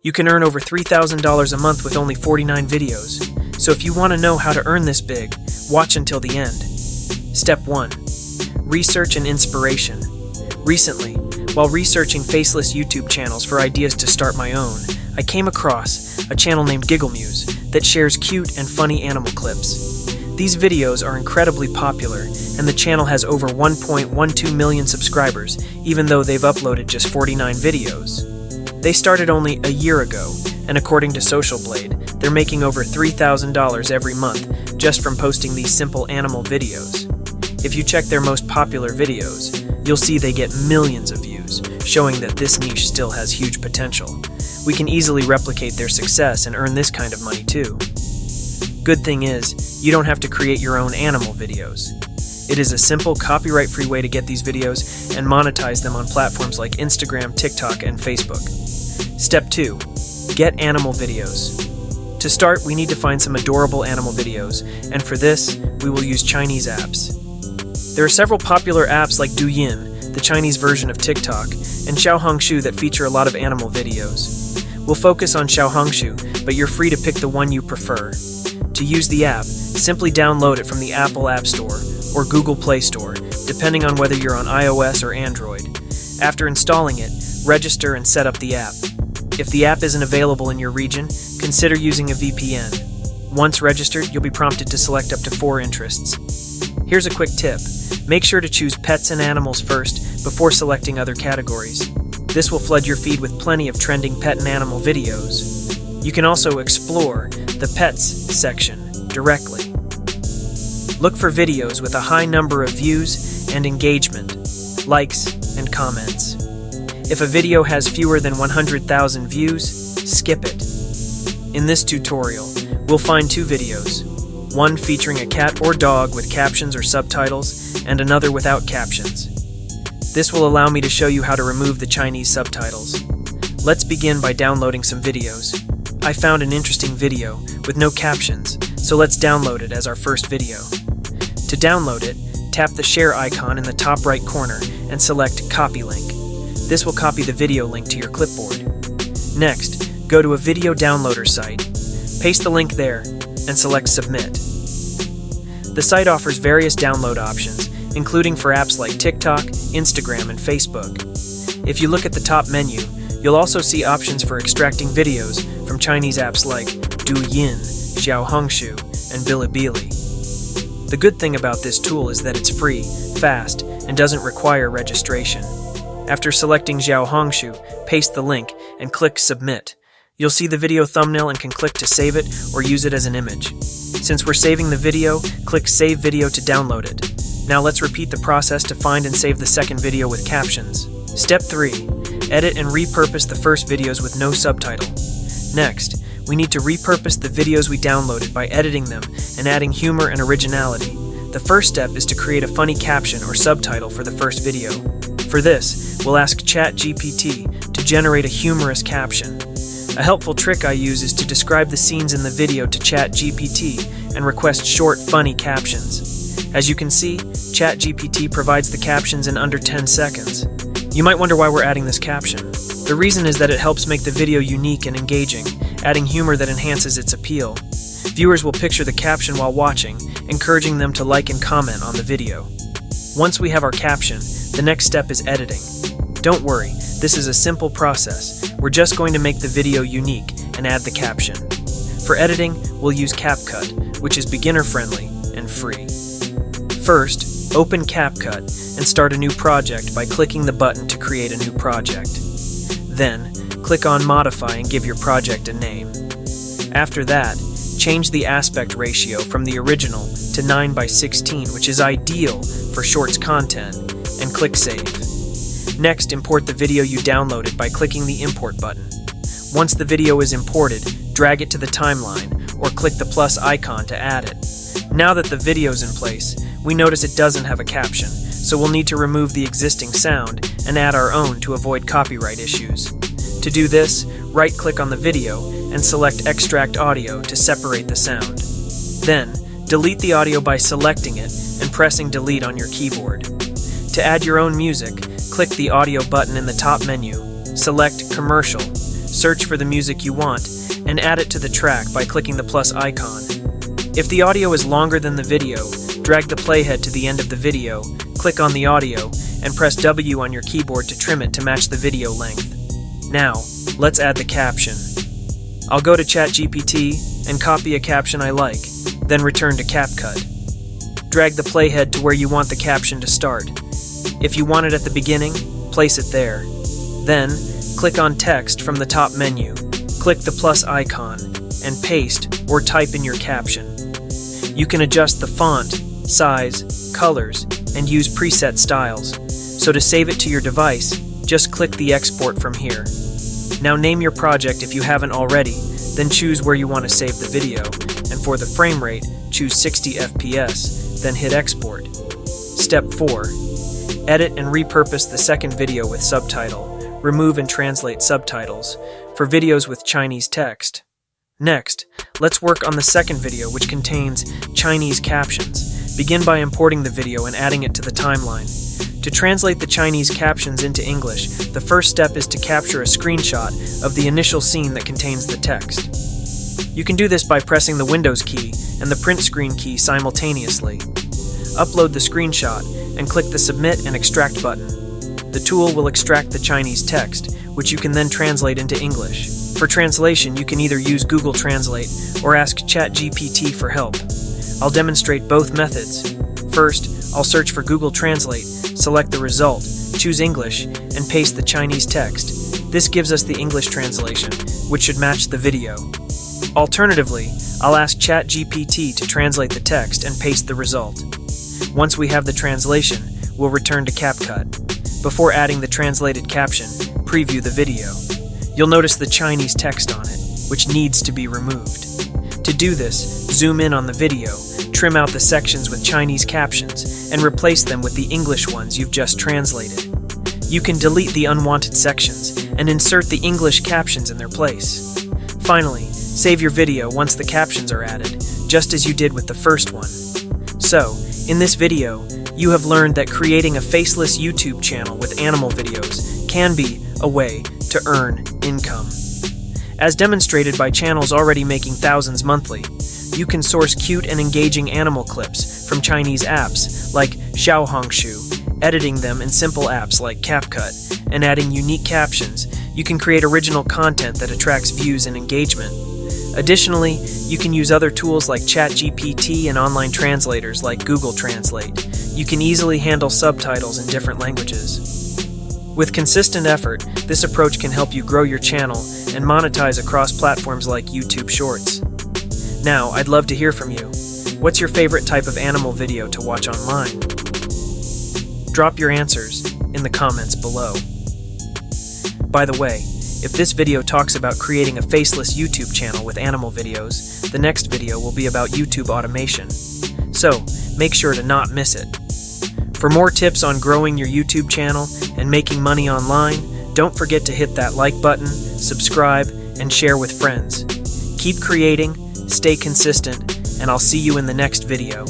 You can earn over $3,000 a month with only 49 videos. So if you want to know how to earn this big, watch until the end. Step 1. Research and inspiration. Recently, while researching faceless YouTube channels for ideas to start my own, I came across a channel named Gigglemuse that shares cute and funny animal clips. These videos are incredibly popular, and the channel has over 1.12 million subscribers, even though they've uploaded just 49 videos. They started only a year ago, and according to Social Blade, they're making over $3,000 every month just from posting these simple animal videos. If you check their most popular videos, you'll see they get millions of views, showing that this niche still has huge potential. We can easily replicate their success and earn this kind of money too. Good thing is, you don't have to create your own animal videos. It is a simple, copyright-free way to get these videos and monetize them on platforms like Instagram, TikTok, and Facebook. Step 2. Get animal videos. To start, we need to find some adorable animal videos, and for this, we will use Chinese apps. There are several popular apps like Douyin, the Chinese version of TikTok, and Xiaohongshu that feature a lot of animal videos. We'll focus on Xiaohongshu, but you're free to pick the one you prefer. To use the app, simply download it from the Apple App Store or Google Play Store, depending on whether you're on iOS or Android. After installing it, register and set up the app. If the app isn't available in your region, consider using a VPN. Once registered, you'll be prompted to select up to 4 interests. Here's a quick tip. Make sure to choose pets and animals first before selecting other categories. This will flood your feed with plenty of trending pet and animal videos. You can also explore the Pets section directly. Look for videos with a high number of views and engagement, likes, and comments. If a video has fewer than 100,000 views, skip it. In this tutorial, we'll find 2 videos, one featuring a cat or dog with captions or subtitles, and another without captions. This will allow me to show you how to remove the Chinese subtitles. Let's begin by downloading some videos. I found an interesting video with no captions, so let's download it as our first video. To download it, tap the share icon in the top right corner and select Copy Link. This will copy the video link to your clipboard. Next, go to a video downloader site, paste the link there, and select Submit. The site offers various download options, including for apps like TikTok, Instagram, and Facebook. If you look at the top menu, you'll also see options for extracting videos from Chinese apps like Douyin, Xiaohongshu, and Bilibili. The good thing about this tool is that it's free, fast, and doesn't require registration. After selecting Xiaohongshu, paste the link and click Submit. You'll see the video thumbnail and can click to save it or use it as an image. Since we're saving the video, click Save Video to download it. Now let's repeat the process to find and save the second video with captions. Step 3. Edit and repurpose the first videos with no subtitle. Next, we need to repurpose the videos we downloaded by editing them and adding humor and originality. The first step is to create a funny caption or subtitle for the first video. For this, we'll ask ChatGPT to generate a humorous caption. A helpful trick I use is to describe the scenes in the video to ChatGPT and request short, funny captions. As you can see, ChatGPT provides the captions in under 10 seconds. You might wonder why we're adding this caption. The reason is that it helps make the video unique and engaging, adding humor that enhances its appeal. Viewers will picture the caption while watching, encouraging them to like and comment on the video. Once we have our caption, the next step is editing. Don't worry, this is a simple process. We're just going to make the video unique and add the caption. For editing, we'll use CapCut, which is beginner-friendly and free. First, open CapCut and start a new project by clicking the button to create a new project. Then, click on Modify and give your project a name. After that, change the aspect ratio from the original to 9:16, which is ideal for shorts content, and click Save. Next, import the video you downloaded by clicking the Import button. Once the video is imported, drag it to the timeline or click the plus icon to add it. Now that the video's in place, we notice it doesn't have a caption, so we'll need to remove the existing sound and add our own to avoid copyright issues. To do this, right-click on the video and select Extract Audio to separate the sound. Then, delete the audio by selecting it and pressing Delete on your keyboard. To add your own music, click the audio button in the top menu, select Commercial, search for the music you want, and add it to the track by clicking the plus icon. If the audio is longer than the video, drag the playhead to the end of the video, click on the audio, and press W on your keyboard to trim it to match the video length. Now, let's add the caption. I'll go to ChatGPT and copy a caption I like, then return to CapCut. Drag the playhead to where you want the caption to start. If you want it at the beginning, place it there. Then, click on Text from the top menu, click the plus icon, and paste or type in your caption. You can adjust the font, size, colors, and use preset styles. So to save it to your device, just click the export from here. Now name your project if you haven't already, then choose where you want to save the video, and for the frame rate, choose 60 FPS, then hit export. Step 4. Edit and repurpose the second video with subtitle. Remove and translate subtitles for videos with Chinese text. Next, let's work on the second video, which contains Chinese captions. Begin by importing the video and adding it to the timeline. To translate the Chinese captions into English, the first step is to capture a screenshot of the initial scene that contains the text. You can do this by pressing the Windows key and the print screen key simultaneously. Upload the screenshot and click the Submit and Extract button. The tool will extract the Chinese text, which you can then translate into English. For translation, you can either use Google Translate or ask ChatGPT for help. I'll demonstrate both methods. First, I'll search for Google Translate, select the result, choose English, and paste the Chinese text. This gives us the English translation, which should match the video. Alternatively, I'll ask ChatGPT to translate the text and paste the result. Once we have the translation, we'll return to CapCut. Before adding the translated caption, preview the video. You'll notice the Chinese text on it, which needs to be removed. To do this, zoom in on the video, trim out the sections with Chinese captions, and replace them with the English ones you've just translated. You can delete the unwanted sections and insert the English captions in their place. Finally, save your video once the captions are added, just as you did with the first one. So, in this video, you have learned that creating a faceless YouTube channel with animal videos can be a way to earn income. As demonstrated by channels already making thousands monthly, you can source cute and engaging animal clips from Chinese apps like Xiaohongshu, editing them in simple apps like CapCut, and adding unique captions. You can create original content that attracts views and engagement. Additionally, you can use other tools like ChatGPT and online translators like Google Translate. You can easily handle subtitles in different languages. With consistent effort, this approach can help you grow your channel and monetize across platforms like YouTube Shorts. Now, I'd love to hear from you. What's your favorite type of animal video to watch online? Drop your answers in the comments below. By the way, if this video talks about creating a faceless YouTube channel with animal videos, the next video will be about YouTube automation. So, make sure to not miss it. For more tips on growing your YouTube channel and making money online, don't forget to hit that like button, subscribe, and share with friends. Keep creating, stay consistent, and I'll see you in the next video.